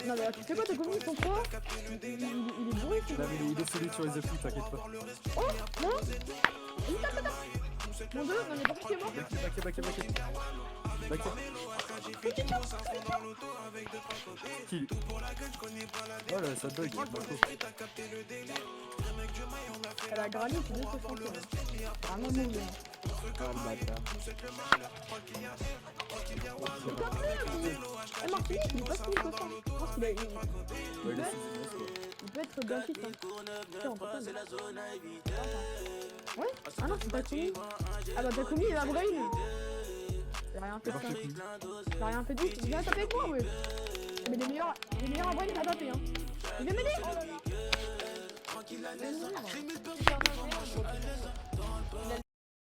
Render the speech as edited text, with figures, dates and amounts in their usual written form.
Non mais là, tu fais quoi, t'as commis ton quoi? Il est bourré, tu vois. Non, mais il est solide sur les appuis, t'inquiète pas. Oh non. Mon dieu, non mais par contre il est mort. Backé. Qui? Oh là, ça bug. Elle a granit, c'est 260. Vraiment mauvais. Ah, le bâtard. Eh Martinique, il est pas si nul que ça. Je pense qu'il a... Ouais, il est sous Il peut être bien fit, hein. Putain, on peut pas, mais... Ouais. Ah non, c'est pas commis. Ah bah t'as commis, il a brain. Il a rien fait de ça. Il a rien fait de ouf. Il vient taper avec moi, ouais. Mais les meilleurs en brain, il a tapé, hein. Il vient m'aider.